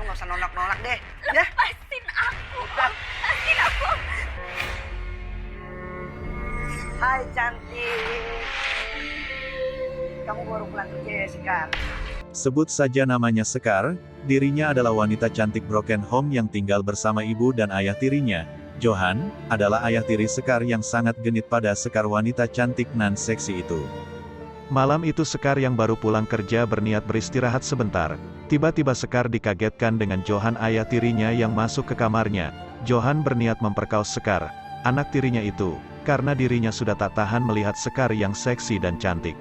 lu nggak usah nolak-nolak deh. Ya? Lepasin aku. Udah. Lepasin aku. Hai cantik. Kamu baru pulang kerja ya, Sekar? Sebut saja namanya Sekar, dirinya adalah wanita cantik broken home yang tinggal bersama ibu dan ayah tirinya. Johan, adalah ayah tiri Sekar yang sangat genit pada Sekar wanita cantik nan seksi itu. Malam itu Sekar yang baru pulang kerja berniat beristirahat sebentar. Tiba-tiba Sekar dikagetkan dengan Johan ayah tirinya yang masuk ke kamarnya. Johan berniat memperkaos Sekar, anak tirinya itu, karena dirinya sudah tak tahan melihat Sekar yang seksi dan cantik.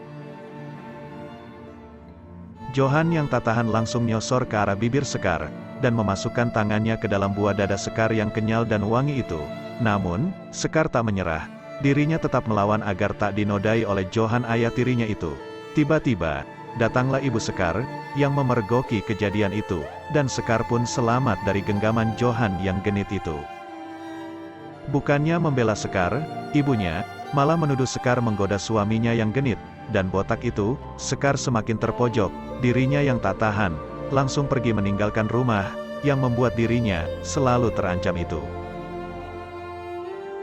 Johan yang tak tahan langsung nyosor ke arah bibir Sekar, dan memasukkan tangannya ke dalam buah dada Sekar yang kenyal dan wangi itu. Namun, Sekar tak menyerah. Dirinya tetap melawan agar tak dinodai oleh Johan ayah tirinya itu. Tiba-tiba, datanglah ibu Sekar, yang memergoki kejadian itu, dan Sekar pun selamat dari genggaman Johan yang genit itu. Bukannya membela Sekar, ibunya, malah menuduh Sekar menggoda suaminya yang genit, dan botak itu. Sekar semakin terpojok, dirinya yang tak tahan, langsung pergi meninggalkan rumah, yang membuat dirinya selalu terancam itu.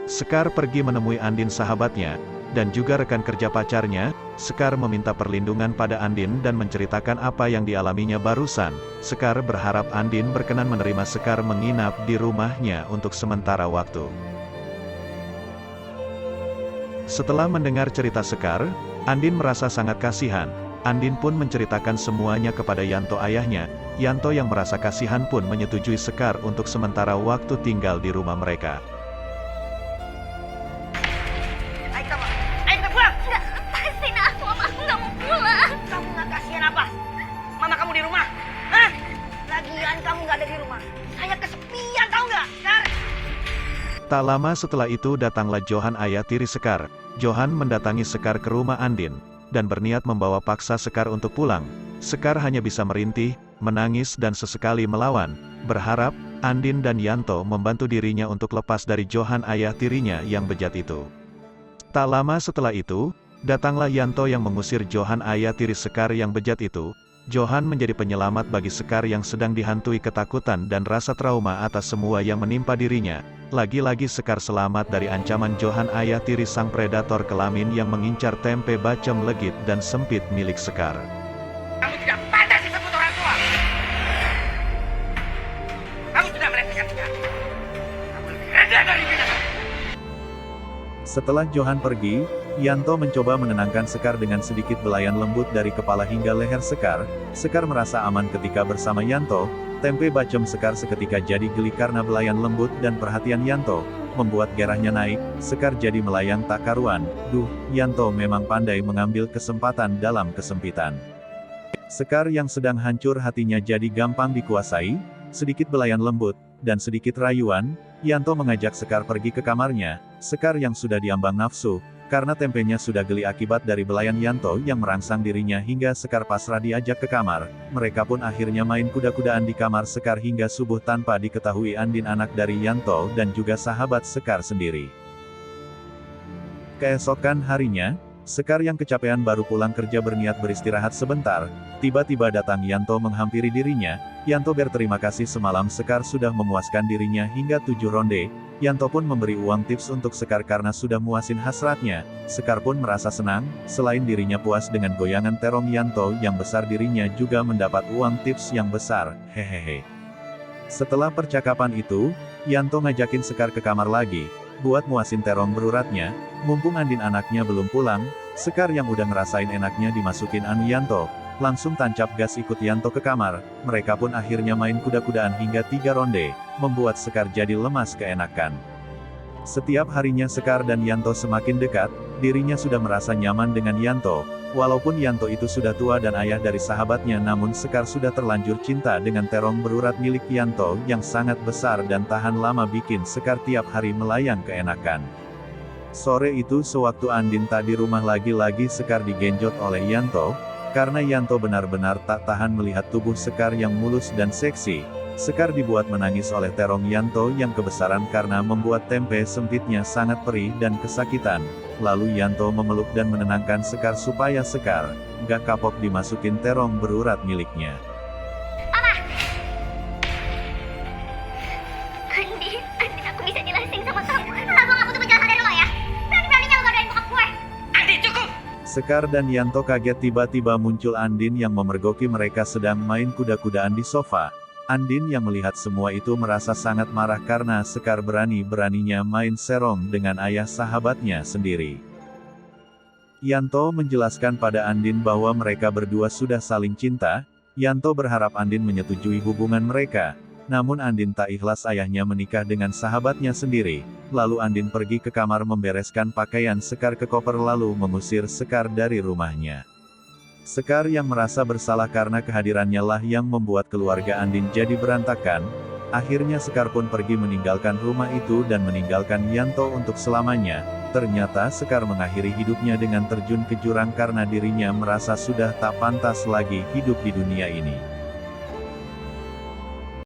Sekar pergi menemui Andin sahabatnya, dan juga rekan kerja pacarnya. Sekar meminta perlindungan pada Andin dan menceritakan apa yang dialaminya barusan. Sekar berharap Andin berkenan menerima Sekar menginap di rumahnya untuk sementara waktu. Setelah mendengar cerita Sekar, Andin merasa sangat kasihan. Andin pun menceritakan semuanya kepada Yanto ayahnya. Yanto yang merasa kasihan pun menyetujui Sekar untuk sementara waktu tinggal di rumah mereka. Ayo kita pulang. Ayo kita pulang. Nggak, lepasin aku. Aku nggak mau pulang. Kamu nggak kasihan apa? Mama kamu di rumah? Hah? Lagian kamu nggak ada di rumah. Saya kesepian tahu nggak? Sekar. Tak lama setelah itu datanglah Johan ayah tiri Sekar. Johan mendatangi Sekar ke rumah Andin, dan berniat membawa paksa Sekar untuk pulang. Sekar hanya bisa merintih, menangis dan sesekali melawan, berharap Andin dan Yanto membantu dirinya untuk lepas dari Johan ayah tirinya yang bejat itu. Tak lama setelah itu, datanglah Yanto yang mengusir Johan ayah tiri Sekar yang bejat itu. Johan menjadi penyelamat bagi Sekar yang sedang dihantui ketakutan dan rasa trauma atas semua yang menimpa dirinya. Lagi-lagi Sekar selamat dari ancaman Johan ayah tiri sang predator kelamin yang mengincar tempe bacem legit dan sempit milik Sekar. Kamu tidak pantas disebut orang tua. Kamu sudah meremehkan Sekar. Kamu lebih rendah dari binatang. Setelah Johan pergi, Yanto mencoba menenangkan Sekar dengan sedikit belayan lembut dari kepala hingga leher Sekar. Sekar merasa aman ketika bersama Yanto. Tempe bacem Sekar seketika jadi geli karena belayan lembut dan perhatian Yanto, membuat gairahnya naik. Sekar jadi melayang tak karuan. Duh, Yanto memang pandai mengambil kesempatan dalam kesempitan. Sekar yang sedang hancur hatinya jadi gampang dikuasai. Sedikit belayan lembut, dan sedikit rayuan, Yanto mengajak Sekar pergi ke kamarnya. Sekar yang sudah diambang nafsu, karena tempenya sudah geli akibat dari belayan Yanto yang merangsang dirinya hingga Sekar pasrah diajak ke kamar. Mereka pun akhirnya main kuda-kudaan di kamar Sekar hingga subuh tanpa diketahui Andin anak dari Yanto dan juga sahabat Sekar sendiri. Keesokan harinya, Sekar yang kecapean baru pulang kerja berniat beristirahat sebentar. Tiba-tiba datang Yanto menghampiri dirinya. Yanto berterima kasih semalam Sekar sudah memuaskan dirinya hingga 7 ronde. Yanto pun memberi uang tips untuk Sekar karena sudah muasin hasratnya. Sekar pun merasa senang, selain dirinya puas dengan goyangan terong Yanto yang besar, dirinya juga mendapat uang tips yang besar, hehehe. Setelah percakapan itu, Yanto ngajakin Sekar ke kamar lagi, buat muasin terong beruratnya. Mumpung Andin anaknya belum pulang, Sekar yang udah ngerasain enaknya dimasukin anu Yanto, langsung tancap gas ikut Yanto ke kamar. Mereka pun akhirnya main kuda-kudaan hingga 3 ronde, membuat Sekar jadi lemas keenakan. Setiap harinya Sekar dan Yanto semakin dekat, dirinya sudah merasa nyaman dengan Yanto. Walaupun Yanto itu sudah tua dan ayah dari sahabatnya, namun Sekar sudah terlanjur cinta dengan terong berurat milik Yanto yang sangat besar dan tahan lama, bikin Sekar tiap hari melayang keenakan. Sore itu sewaktu Andin tak di rumah lagi-lagi Sekar digenjot oleh Yanto, karena Yanto benar-benar tak tahan melihat tubuh Sekar yang mulus dan seksi. Sekar dibuat menangis oleh terong Yanto yang kebesaran karena membuat tempe sempitnya sangat perih dan kesakitan. Lalu Yanto memeluk dan menenangkan Sekar supaya Sekar gak kapok dimasukin terong berurat miliknya. Sekar dan Yanto kaget tiba-tiba muncul Andin yang memergoki mereka sedang main kuda-kudaan di sofa. Andin yang melihat semua itu merasa sangat marah karena Sekar berani-beraninya main serong dengan ayah sahabatnya sendiri. Yanto menjelaskan pada Andin bahwa mereka berdua sudah saling cinta. Yanto berharap Andin menyetujui hubungan mereka. Namun Andin tak ikhlas ayahnya menikah dengan sahabatnya sendiri. Lalu Andin pergi ke kamar membereskan pakaian Sekar ke koper lalu mengusir Sekar dari rumahnya. Sekar yang merasa bersalah karena kehadirannya lah yang membuat keluarga Andin jadi berantakan. Akhirnya Sekar pun pergi meninggalkan rumah itu dan meninggalkan Yanto untuk selamanya. Ternyata Sekar mengakhiri hidupnya dengan terjun ke jurang karena dirinya merasa sudah tak pantas lagi hidup di dunia ini.